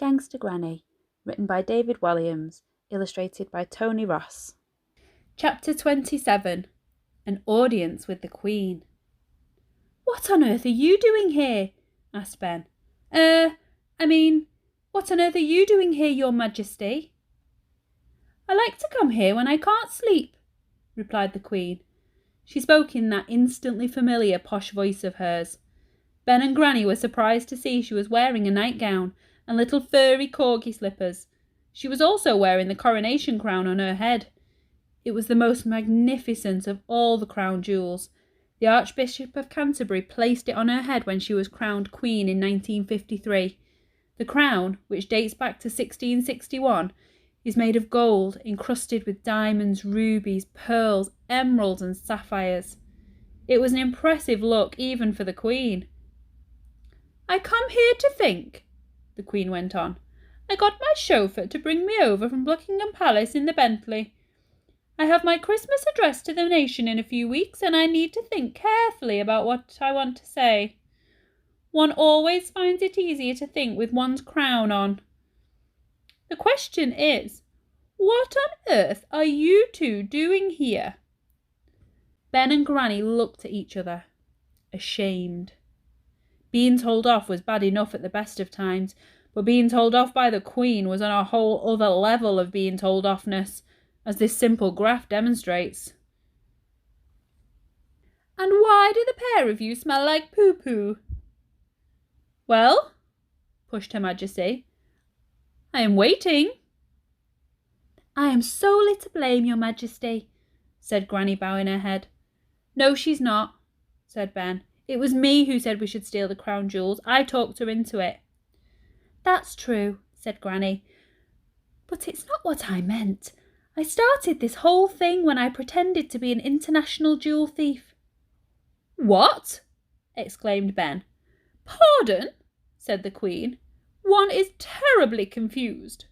Gangsta Granny, written by David Williams, illustrated by Tony Ross. Chapter 27. An Audience with the Queen. "What on earth are you doing here?" asked Ben. What on earth are you doing here, Your Majesty?" "I like to come here when I can't sleep," replied the Queen. She spoke in that instantly familiar posh voice of hers. Ben and Granny were surprised to see she was wearing a nightgown and little furry corgi slippers. She was also wearing the coronation crown on her head. It was the most magnificent of all the crown jewels. The Archbishop of Canterbury placed it on her head when she was crowned Queen in 1953. The crown, which dates back to 1661, is made of gold, encrusted with diamonds, rubies, pearls, emeralds and sapphires. It was an impressive look even for the Queen. "I come here to think," the Queen went on. "I got my chauffeur to bring me over from Buckingham Palace in the Bentley. I have my Christmas address to the nation in a few weeks, and I need to think carefully about what I want to say. One always finds it easier to think with one's crown on. The question is, what on earth are you two doing here?" Ben and Granny looked at each other, ashamed. Being told off was bad enough at the best of times, but being told off by the Queen was on a whole other level of being told offness, as this simple graph demonstrates. "And why do the pair of you smell like poo-poo?" "Well," pushed Her Majesty, "I am waiting." "I am solely to blame, Your Majesty," said Granny, bowing her head. "No, she's not," said Ben. "It was me who said we should steal the crown jewels. I talked her into it." "That's true," said Granny. "But it's not what I meant. I started this whole thing when I pretended to be an international jewel thief." "What?" exclaimed Ben. "Pardon?" said the Queen. "One is terribly confused."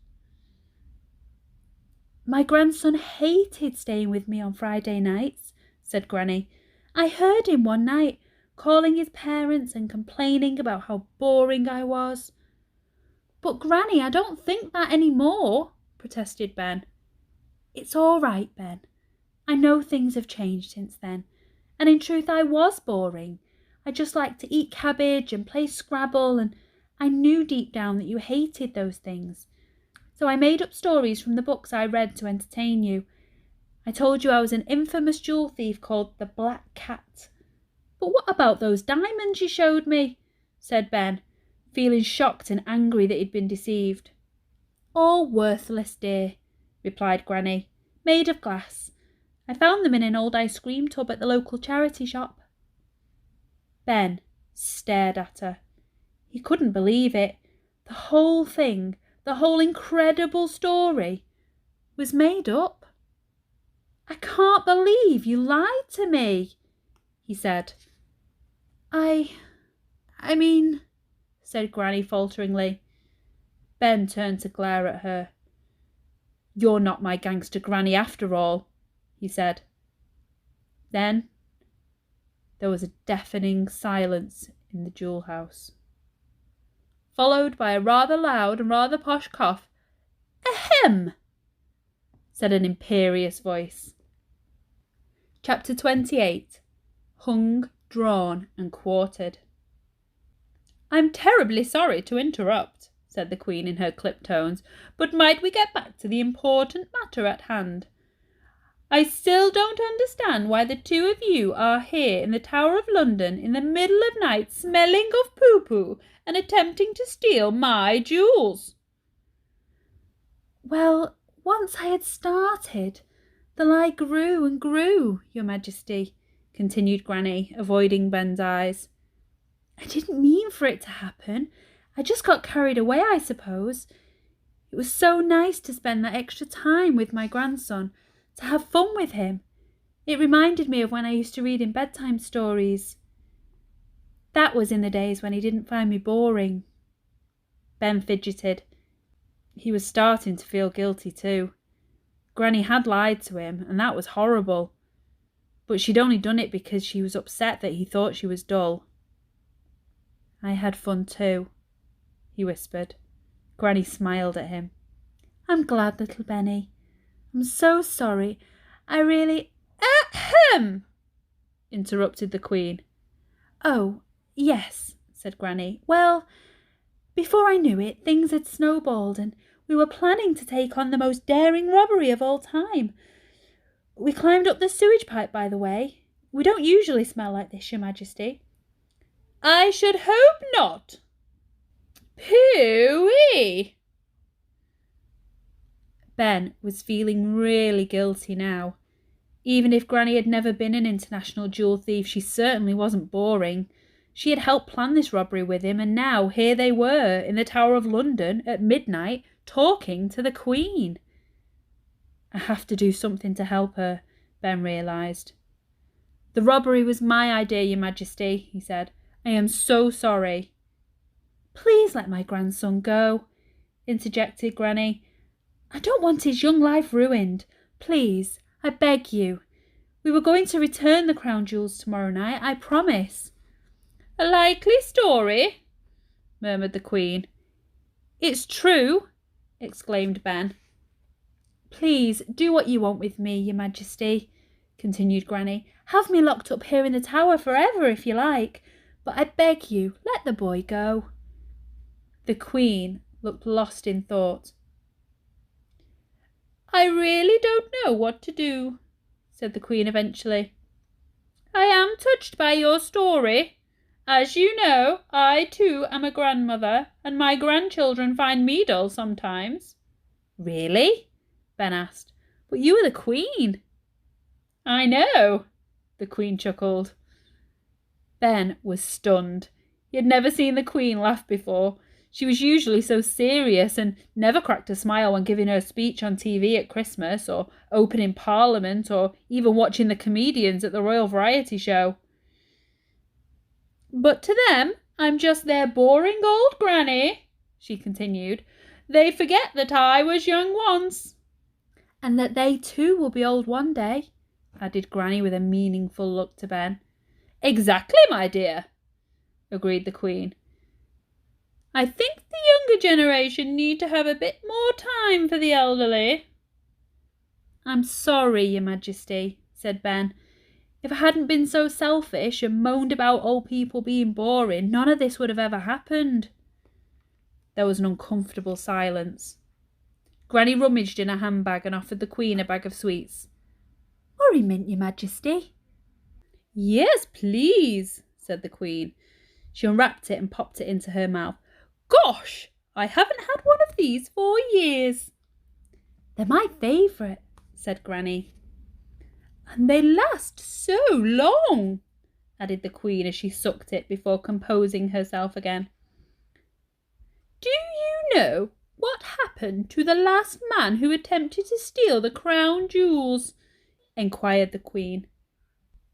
"My grandson hated staying with me on Friday nights," said Granny. "I heard him one night calling his parents and complaining about how boring I was." "But Granny, I don't think that anymore," protested Ben. "It's all right, Ben. I know things have changed since then, and in truth I was boring. I just liked to eat cabbage and play Scrabble, and I knew deep down that you hated those things. So I made up stories from the books I read to entertain you. I told you I was an infamous jewel thief called the Black Cat." "But what about those diamonds you showed me?" said Ben, feeling shocked and angry that he'd been deceived. "All worthless, dear," replied Granny. "Made of glass. I found them in an old ice cream tub at the local charity shop." Ben stared at her. He couldn't believe it. The whole thing, the whole incredible story, was made up. "I can't believe you lied to me," he said. I mean, said Granny falteringly. Ben turned to glare at her. "You're not my gangster granny after all," he said. Then there was a deafening silence in the jewel house, followed by a rather loud and rather posh cough. "Ahem!" said an imperious voice. Chapter 28. Hung, Drawn and Quartered. "I'm terribly sorry to interrupt," said the Queen in her clipped tones, "but might we get back to the important matter at hand? I still don't understand why the two of you are here in the Tower of London in the middle of night smelling of poo-poo and attempting to steal my jewels." "Well, once I had started, the lie grew and grew, Your Majesty," continued Granny, avoiding Ben's eyes. "I didn't mean for it to happen. I just got carried away, I suppose. It was so nice to spend that extra time with my grandson, to have fun with him. It reminded me of when I used to read him bedtime stories. That was in the days when he didn't find me boring." Ben fidgeted. He was starting to feel guilty too. Granny had lied to him, and that was horrible. But she'd only done it because she was upset that he thought she was dull. "I had fun too," he whispered. Granny smiled at him. I'm glad, little Benny. I'm so sorry. I really... Ahem! Interrupted the Queen. Oh, yes, said Granny. Well, before I knew it, things had snowballed and we were planning to take on the most daring robbery of all time. We climbed up the sewage pipe, by the way. We don't usually smell like this, Your Majesty. I should hope not. Pooh-wee! Ben was feeling really guilty now. Even if Granny had never been an international jewel thief, she certainly wasn't boring. She had helped plan this robbery with him, and now here they were in the Tower of London at midnight talking to the Queen. I have to do something to help her, Ben realised. The robbery was my idea, Your Majesty, he said. I am so sorry. Please let my grandson go, interjected Granny. I don't want his young life ruined. Please, I beg you. We were going to return the crown jewels tomorrow night, I promise. A likely story, murmured the Queen. It's true, exclaimed Ben. Please, do what you want with me, Your Majesty, continued Granny. Have me locked up here in the tower forever if you like, but I beg you, let the boy go. The Queen looked lost in thought. I really don't know what to do, said the Queen eventually. I am touched by your story. As you know, I too am a grandmother, and my grandchildren find me dull sometimes. Really? Ben asked. But you are the Queen. I know, the Queen chuckled. Ben was stunned. He had never seen the Queen laugh before. She was usually so serious and never cracked a smile when giving her speech on TV at Christmas or opening Parliament or even watching the comedians at the Royal Variety Show. But to them, I'm just their boring old granny, she continued. They forget that I was young once. And that they too will be old one day, added Granny with a meaningful look to Ben. Exactly, my dear, agreed the Queen. I think the younger generation need to have a bit more time for the elderly. I'm sorry, Your Majesty, said Ben. If I hadn't been so selfish and moaned about old people being boring, none of this would have ever happened. There was an uncomfortable silence. Granny rummaged in a handbag and offered the Queen a bag of sweets. Worry mint, Your Majesty. Yes, please, said the Queen. She unwrapped it and popped it into her mouth. Gosh, I haven't had one of these for years. They're my favourite, said Granny. And they last so long, added the Queen as she sucked it before composing herself again. Do you know what happened to the last man who attempted to steal the crown jewels? Inquired the Queen.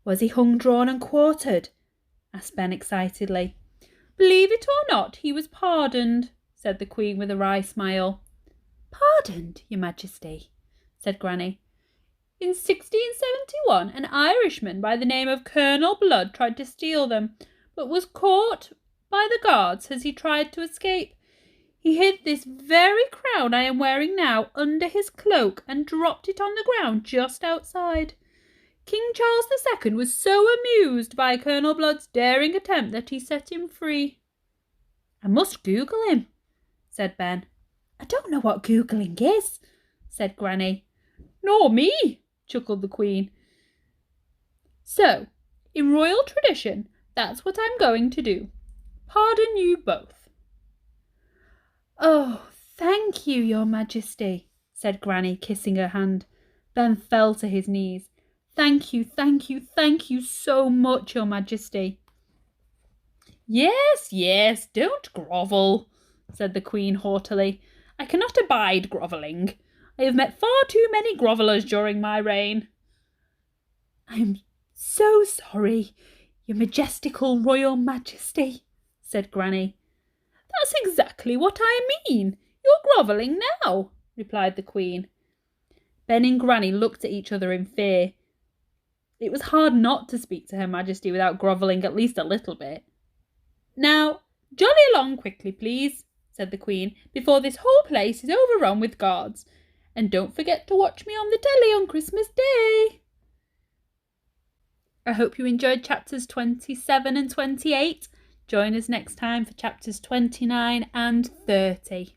Was he hung, drawn and quartered? Asked Ben excitedly. Believe it or not, he was pardoned, said the Queen with a wry smile. Pardoned, Your Majesty, said Granny. In 1671, an Irishman by the name of Colonel Blood tried to steal them, but was caught by the guards as he tried to escape. He hid this very crown I am wearing now under his cloak and dropped it on the ground just outside. King Charles II was so amused by Colonel Blood's daring attempt that he set him free. I must Google him, said Ben. I don't know what Googling is, said Granny. Nor me, chuckled the Queen. So, in royal tradition, that's what I'm going to do. Pardon you both. Oh, thank you, Your Majesty, said Granny, kissing her hand. Ben fell to his knees. Thank you, thank you, thank you so much, Your Majesty. Yes, yes, don't grovel, said the Queen haughtily. I cannot abide grovelling. I have met far too many grovellers during my reign. I am so sorry, Your Majestical Royal Majesty, said Granny. That's exactly what I mean. You're grovelling now, replied the Queen. Ben and Granny looked at each other in fear. It was hard not to speak to Her Majesty without grovelling at least a little bit. Now, jolly along quickly, please, said the Queen, before this whole place is overrun with guards. And don't forget to watch me on the telly on Christmas Day. I hope you enjoyed chapters 27 and 28. Join us next time for chapters 29 and 30.